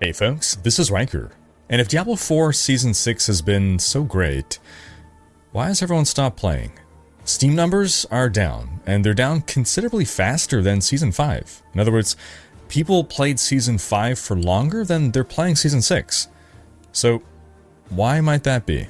Hey folks, this is Riker, and if Diablo 4 Season 6 has been so great, why has everyone stopped playing? Steam numbers are down, and they're down considerably faster than Season 5. In other words, people played Season 5 for longer than they're playing Season 6. So, why might that be?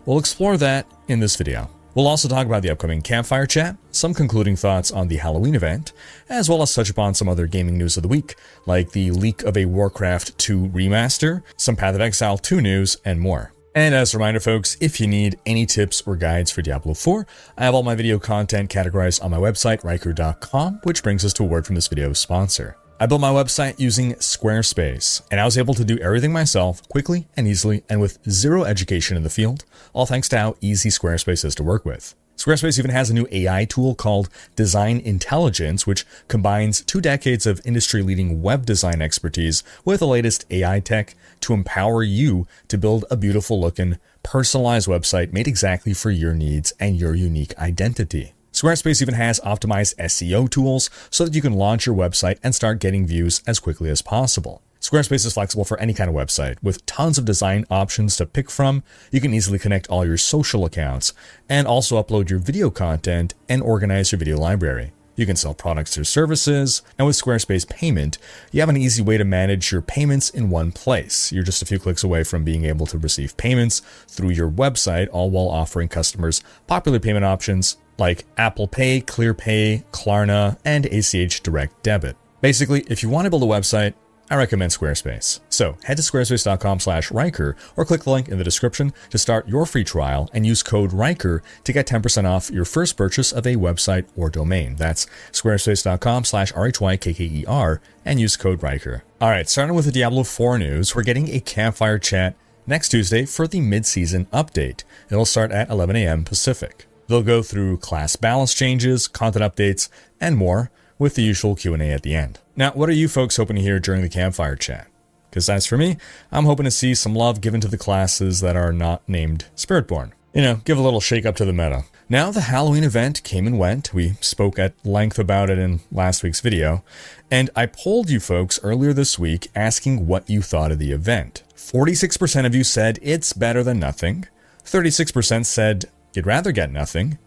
We'll explore that in this video. We'll also talk about the upcoming campfire chat, some concluding thoughts on the Halloween event, as well as touch upon some other gaming news of the week, like the leak of a Warcraft 2 remaster, some Path of Exile 2 news, and more. And as a reminder folks, if you need any tips or guides for Diablo 4, I have all my video content categorized on my website, riker.com, which brings us to a word from this video's sponsor. I built my website using Squarespace, and I was able to do everything myself quickly and easily and with zero education in the field, all thanks to how easy Squarespace is to work with. Squarespace even has a new AI tool called Design Intelligence, which combines 2 decades of industry-leading web design expertise with the latest AI tech to empower you to build a beautiful-looking, personalized website made exactly for your needs and your unique identity. Squarespace even has optimized SEO tools so that you can launch your website and start getting views as quickly as possible. Squarespace is flexible for any kind of website. With tons of design options to pick from, you can easily connect all your social accounts and also upload your video content and organize your video library. You can sell products or services, and with Squarespace Payment, you have an easy way to manage your payments in one place. You're just a few clicks away from being able to receive payments through your website, all while offering customers popular payment options like Apple Pay, ClearPay, Klarna, and ACH Direct Debit. Basically, if you want to build a website, I recommend Squarespace. So head to squarespace.com/Riker or click the link in the description to start your free trial and use code Riker to get 10% off your first purchase of a website or domain. That's squarespace.com/RHYKKER and use code Riker. All right, starting with the Diablo 4 news, we're getting a campfire chat next Tuesday for the mid-season update. It'll start at 11 a.m. Pacific. They'll go through class balance changes, content updates, and more, with the usual Q&A at the end. Now, what are you folks hoping to hear during the campfire chat? Because as for me, I'm hoping to see some love given to the classes that are not named Spiritborn. You know, give a little shake up to the meta. Now, the Halloween event came and went. We spoke at length about it in last week's video, and I polled you folks earlier this week asking what you thought of the event. 46% of you said it's better than nothing. 36% said you'd rather get nothing.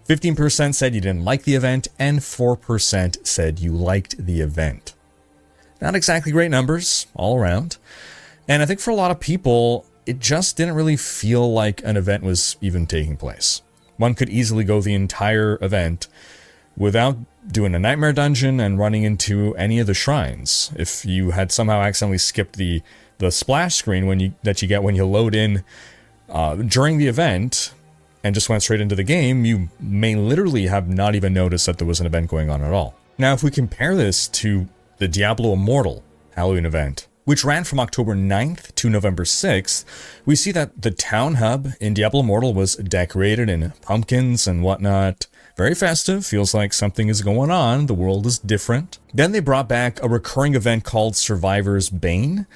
15% said you didn't like the event, and 4% said you liked the event. Not exactly great numbers all around. And I think for a lot of people, it just didn't really feel like an event was even taking place. One could easily go the entire event without doing a nightmare dungeon and running into any of the shrines. If you had somehow accidentally skipped the splash screen that you get when you load in during the event, and just went straight into the game, you may literally have not even noticed that there was an event going on at all. Now, if we compare this to the Diablo Immortal Halloween event, which ran from October 9th to November 6th, we see that the town hub in Diablo Immortal was decorated in pumpkins and whatnot. Very festive, feels like something is going on, the world is different. Then they brought back a recurring event called Survivor's Bane.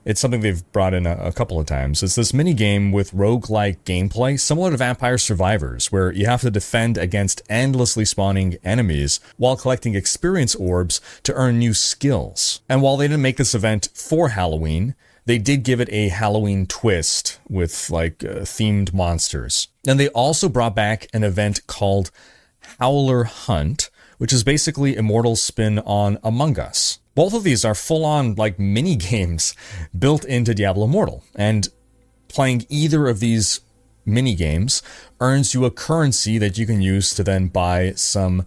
It's something they've brought in a couple of times. It's this mini-game with roguelike gameplay, similar to Vampire Survivors, where you have to defend against endlessly spawning enemies while collecting experience orbs to earn new skills. And while they didn't make this event for Halloween, they did give it a Halloween twist with themed monsters. And they also brought back an event called Howler Hunt, which is basically Immortal's spin on Among Us. Both of these are full-on mini games built into Diablo Immortal, and playing either of these mini games earns you a currency that you can use to then buy some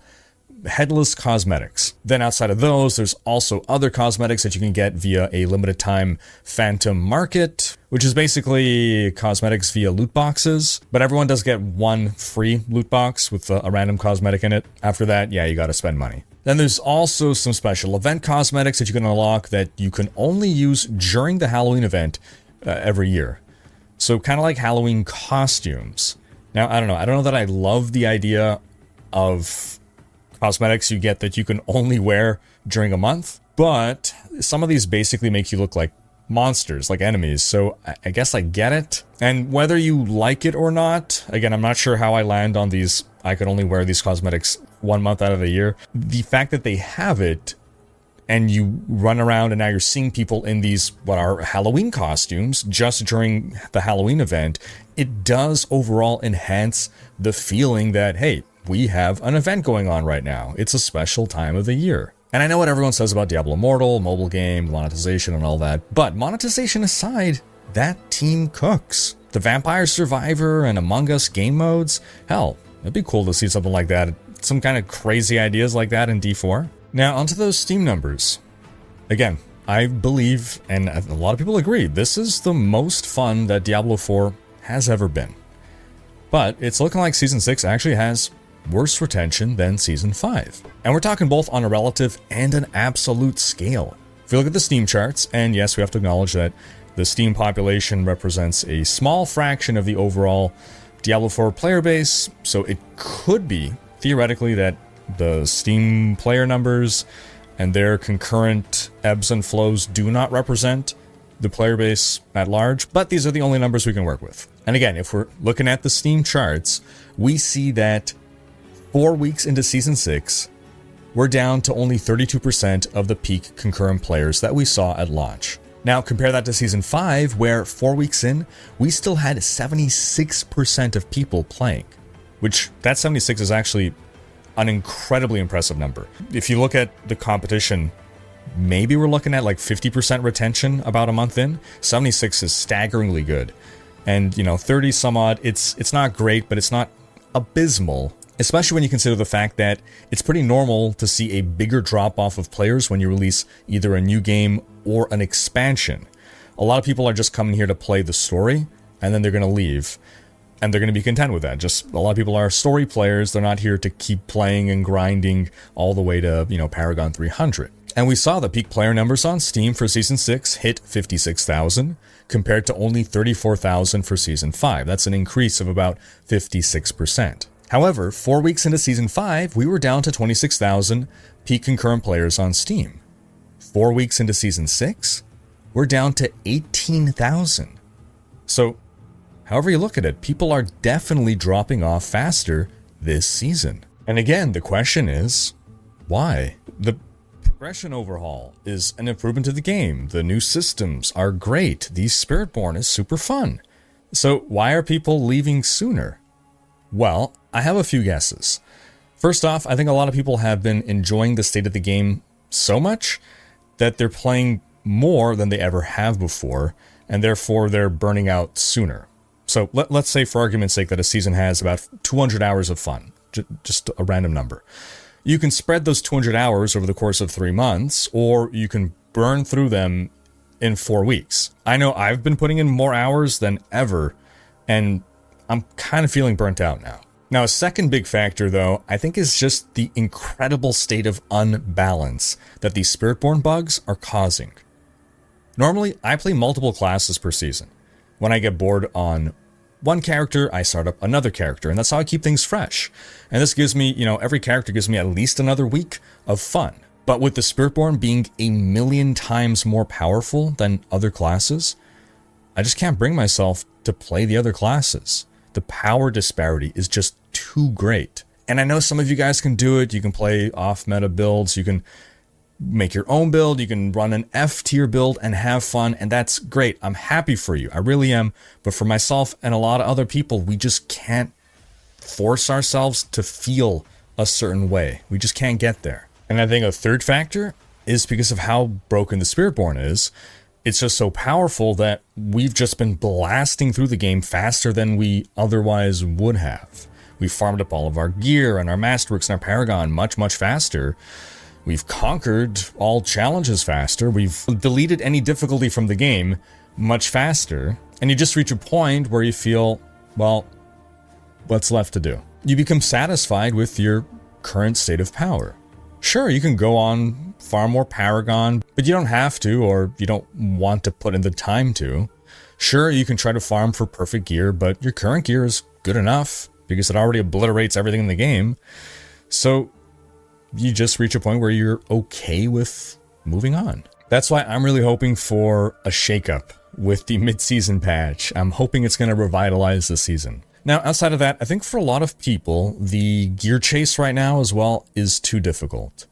headless cosmetics. Then outside of those, there's also other cosmetics that you can get via a limited time Phantom Market, which is basically cosmetics via loot boxes, but everyone does get one free loot box with a random cosmetic in it. After that, yeah, you gotta spend money. Then there's also some special event cosmetics that you can unlock that you can only use during the Halloween event every year. So kind of like Halloween costumes. Now, I don't know that I love the idea of cosmetics you get that you can only wear during a month, but some of these basically make you look like monsters, like enemies, so I guess I get it. And whether you like it or not, again, I'm not sure how I land on these, I could only wear these cosmetics 1 month out of the year. The fact that they have it and you run around and now you're seeing people in these, what are Halloween costumes just during the Halloween event, it does overall enhance the feeling that, hey, we have an event going on right now. It's a special time of the year. And I know what everyone says about Diablo Immortal, mobile game, monetization and all that, but monetization aside, that team cooks. The Vampire Survivor and Among Us game modes, hell, it'd be cool to see something like that, some kind of crazy ideas like that in D4. Now, onto those Steam numbers. Again, I believe, and a lot of people agree, this is the most fun that Diablo 4 has ever been. But it's looking like Season 6 actually has worse retention than Season 5. And we're talking both on a relative and an absolute scale. If you look at the Steam charts, and yes, we have to acknowledge that the Steam population represents a small fraction of the overall Diablo 4 player base, so it could be, theoretically, that the Steam player numbers and their concurrent ebbs and flows do not represent the player base at large, but these are the only numbers we can work with. And again, if we're looking at the Steam charts, we see that 4 weeks into Season 6, we're down to only 32% of the peak concurrent players that we saw at launch. Now, compare that to Season 5, where 4 weeks in, we still had 76% of people playing, which that 76 is actually an incredibly impressive number. If you look at the competition, maybe we're looking at like 50% retention about a month in. 76 is staggeringly good. And, 30 some odd, it's not great, but it's not abysmal, especially when you consider the fact that it's pretty normal to see a bigger drop-off of players when you release either a new game or an expansion. A lot of people are just coming here to play the story, and then they're going to leave. And they're going to be content with that. Just a lot of people are story players. They're not here to keep playing and grinding all the way to, Paragon 300. And we saw the peak player numbers on Steam for Season 6 hit 56,000 compared to only 34,000 for Season 5. That's an increase of about 56%. However, 4 weeks into Season 5, we were down to 26,000 peak concurrent players on Steam. 4 weeks into Season 6, we're down to 18,000. So, however you look at it, people are definitely dropping off faster this season. And again, the question is, why? The progression overhaul is an improvement to the game. The new systems are great. The Spiritborn is super fun. So why are people leaving sooner? Well, I have a few guesses. First off, I think a lot of people have been enjoying the state of the game so much that they're playing more than they ever have before, and therefore they're burning out sooner. So let's say, for argument's sake, that a season has about 200 hours of fun, just a random number. You can spread those 200 hours over the course of 3 months, or you can burn through them in 4 weeks. I know I've been putting in more hours than ever, and I'm kind of feeling burnt out now. Now, a second big factor, though, I think is just the incredible state of unbalance that these Spiritborn bugs are causing. Normally, I play multiple classes per season. When I get bored on one character, I start up another character, and that's how I keep things fresh. And this gives me, every character gives me at least another week of fun. But with the Spiritborn being a million times more powerful than other classes, I just can't bring myself to play the other classes. The power disparity is just too great. And I know some of you guys can do it. You can play off-meta builds. You can make your own build. You can run an F-tier build and have fun. And that's great. I'm happy for you. I really am. But for myself and a lot of other people, we just can't force ourselves to feel a certain way. We just can't get there. And I think a third factor is because of how broken the Spiritborn is. It's just so powerful that we've just been blasting through the game faster than we otherwise would have. We farmed up all of our gear and our Masterworks and our Paragon much, much faster. We've conquered all challenges faster. We've deleted any difficulty from the game much faster. And you just reach a point where you feel, well, what's left to do? You become satisfied with your current state of power. Sure, you can go on, farm more Paragon, but you don't have to, or you don't want to put in the time to. Sure, you can try to farm for perfect gear, but your current gear is good enough because it already obliterates everything in the game. So you just reach a point where you're okay with moving on. That's why I'm really hoping for a shakeup with the mid-season patch. I'm hoping it's going to revitalize the season. Now, outside of that, I think for a lot of people, the gear chase right now as well is too difficult.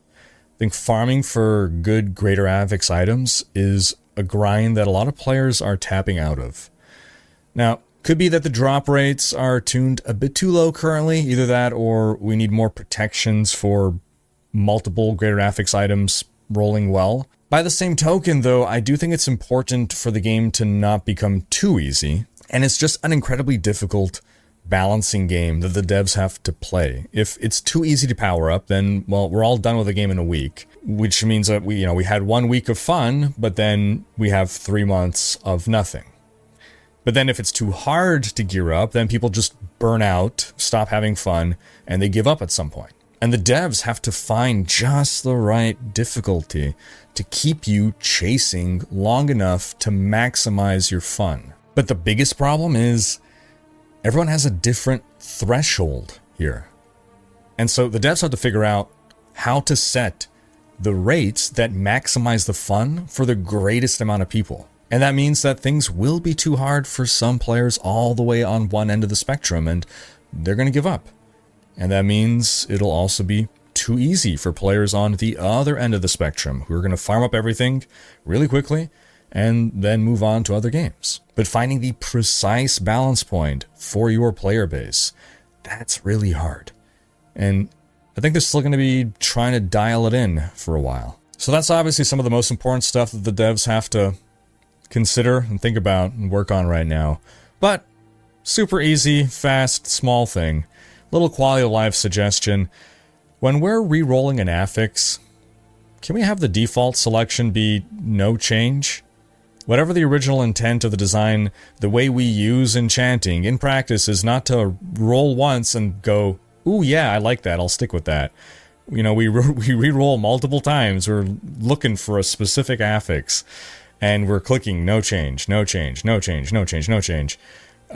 think farming for good greater affix items is a grind that a lot of players are tapping out of. Now, could be that the drop rates are tuned a bit too low currently, either that or we need more protections for multiple greater affix items rolling well. By the same token, though, I do think it's important for the game to not become too easy, and it's just an incredibly difficult balancing game that the devs have to play. If it's too easy to power up, then, well, we're all done with the game in a week, which means that we had 1 week of fun, but then we have 3 months of nothing. But then if it's too hard to gear up, then people just burn out, stop having fun, and they give up at some point. And the devs have to find just the right difficulty to keep you chasing long enough to maximize your fun. But the biggest problem is everyone has a different threshold here. And so the devs have to figure out how to set the rates that maximize the fun for the greatest amount of people. And that means that things will be too hard for some players all the way on one end of the spectrum, and they're going to give up. And that means it'll also be too easy for players on the other end of the spectrum who are going to farm up everything really quickly and then move on to other games. But finding the precise balance point for your player base, that's really hard. And I think they're still going to be trying to dial it in for a while. So that's obviously some of the most important stuff that the devs have to consider and think about and work on right now. But super easy, fast, small thing. Little quality of life suggestion. When we're re-rolling an affix, can we have the default selection be no change? Whatever the original intent of the design, the way we use enchanting in practice is not to roll once and go, ooh yeah, I like that, I'll stick with that. We re-roll multiple times, we're looking for a specific affix, and we're clicking no change, no change, no change, no change, no change.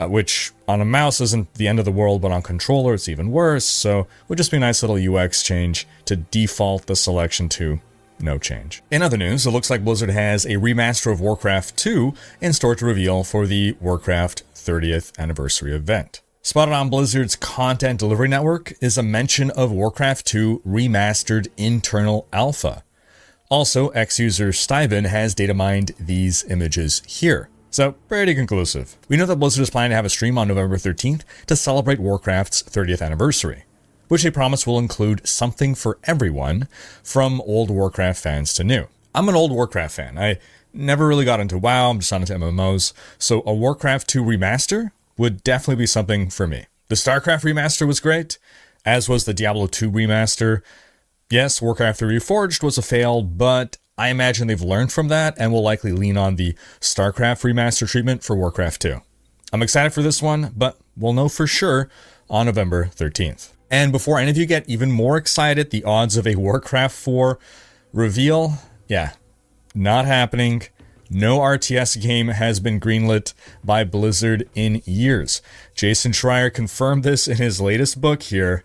Which on a mouse isn't the end of the world, but on controller it's even worse, so it would just be a nice little UX change to default the selection to no change. In other news, it looks like Blizzard has a remaster of Warcraft 2 in store to reveal for the Warcraft 30th anniversary event. Spotted on Blizzard's content delivery network is a mention of Warcraft 2 remastered internal alpha. Also, ex-user Stuyven has data mined these images here. So, pretty conclusive. We know that Blizzard is planning to have a stream on November 13th to celebrate Warcraft's 30th anniversary, which they promise will include something for everyone, from old Warcraft fans to new. I'm an old Warcraft fan. I never really got into WoW, I'm just not into MMOs, so a Warcraft 2 remaster would definitely be something for me. The StarCraft remaster was great, as was the Diablo 2 remaster. Yes, Warcraft 3 Reforged was a fail, but I imagine they've learned from that and will likely lean on the StarCraft remaster treatment for Warcraft 2. I'm excited for this one, but we'll know for sure on November 13th. And before any of you get even more excited, the odds of a Warcraft 4 reveal, yeah, not happening. No RTS game has been greenlit by Blizzard in years. Jason Schreier confirmed this in his latest book here.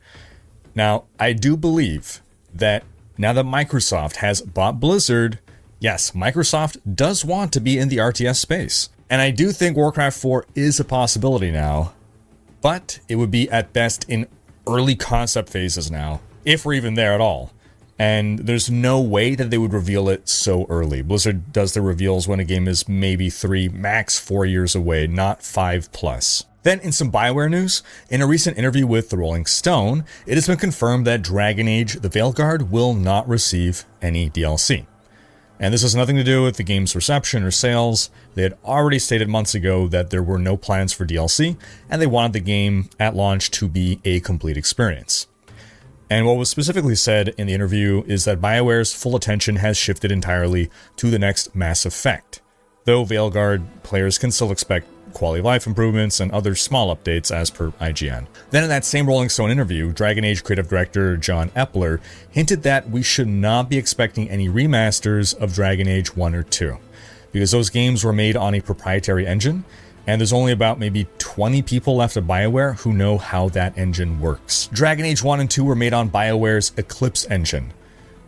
Now, I do believe that now that Microsoft has bought Blizzard, yes, Microsoft does want to be in the RTS space. And I do think Warcraft 4 is a possibility now, but it would be at best in early concept phases now, if we're even there at all. And there's no way that they would reveal it so early. Blizzard does their reveals when a game is maybe 3, max 4 years away, not 5+. Then, in some BioWare news, in a recent interview with the Rolling Stone, it has been confirmed that Dragon Age: The Veilguard will not receive any DLC. And this has nothing to do with the game's reception or sales. They had already stated months ago that there were no plans for DLC, and they wanted the game at launch to be a complete experience. And what was specifically said in the interview is that BioWare's full attention has shifted entirely to the next Mass Effect, though Veilguard players can still expect quality of life improvements and other small updates as per IGN. Then in that same Rolling Stone interview, Dragon Age creative director John Epler hinted that we should not be expecting any remasters of Dragon Age 1 or 2, because those games were made on a proprietary engine, and there's only about maybe 20 people left at BioWare who know how that engine works. Dragon Age 1 and 2 were made on BioWare's Eclipse engine,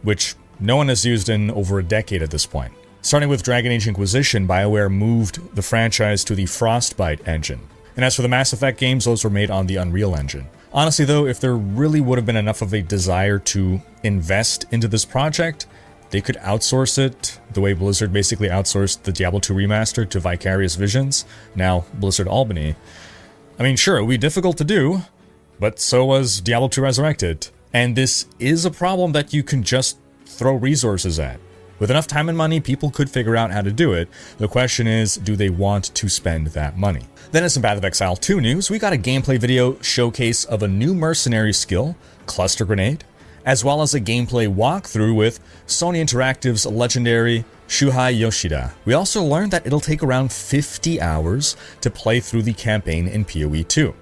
which no one has used in over a decade at this point. Starting with Dragon Age Inquisition, BioWare moved the franchise to the Frostbite engine. And as for the Mass Effect games, those were made on the Unreal Engine. Honestly though, if there really would have been enough of a desire to invest into this project, they could outsource it the way Blizzard basically outsourced the Diablo 2 remaster to Vicarious Visions, now Blizzard Albany. I mean, sure, it would be difficult to do, but so was Diablo 2 Resurrected. And this is a problem that you can just throw resources at. With enough time and money, people could figure out how to do it. The question is, do they want to spend that money? Then in some Path of Exile 2 news, we got a gameplay video showcase of a new mercenary skill, Cluster Grenade, as well as a gameplay walkthrough with Sony Interactive's legendary Shuhei Yoshida. We also learned that it'll take around 50 hours to play through the campaign in PoE 2.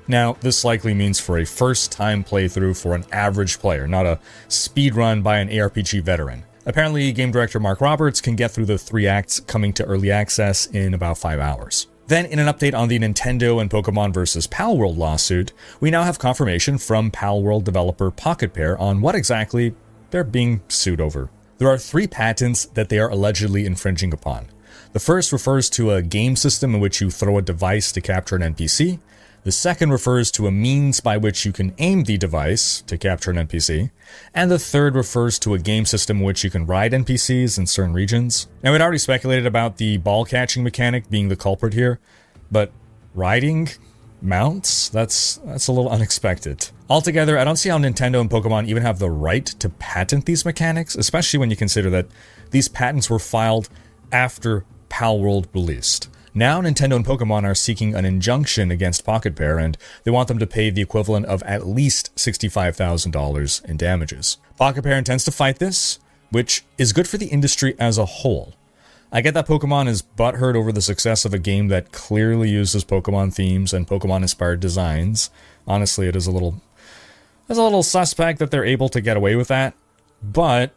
Now, this likely means for a first-time playthrough for an average player, not a speedrun by an ARPG veteran. Apparently, game director Mark Roberts can get through the 3 acts coming to early access in about 5 hours. Then, in an update on the Nintendo and Pokemon vs. Palworld lawsuit, we now have confirmation from Palworld developer Pocket Pair on what exactly they're being sued over. There are 3 patents that they are allegedly infringing upon. The first refers to a game system in which you throw a device to capture an NPC. The second refers to a means by which you can aim the device to capture an NPC, and the third refers to a game system in which you can ride NPCs in certain regions. Now, we'd already speculated about the ball catching mechanic being the culprit here, but riding mounts? That's a little unexpected. Altogether, I don't see how Nintendo and Pokemon even have the right to patent these mechanics, especially when you consider that these patents were filed after Palworld released. Now, Nintendo and Pokemon are seeking an injunction against Pocket Pair, and they want them to pay the equivalent of at least $65,000 in damages. Pocket Pair intends to fight this, which is good for the industry as a whole. I get that Pokemon is butthurt over the success of a game that clearly uses Pokemon themes and Pokemon-inspired designs. Honestly, it is a little suspect that they're able to get away with that, but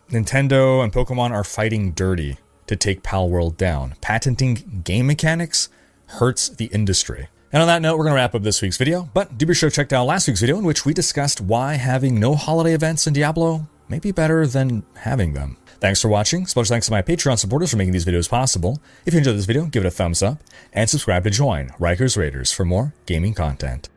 Nintendo and Pokemon are fighting dirty to take Palworld down. Patenting game mechanics hurts the industry. And on that note, we're going to wrap up this week's video, but do be sure to check out last week's video in which we discussed why having no holiday events in Diablo may be better than having them. Thanks for watching. Special thanks to my Patreon supporters for making these videos possible. If you enjoyed this video, give it a thumbs up, and subscribe to join Riker's Raiders for more gaming content.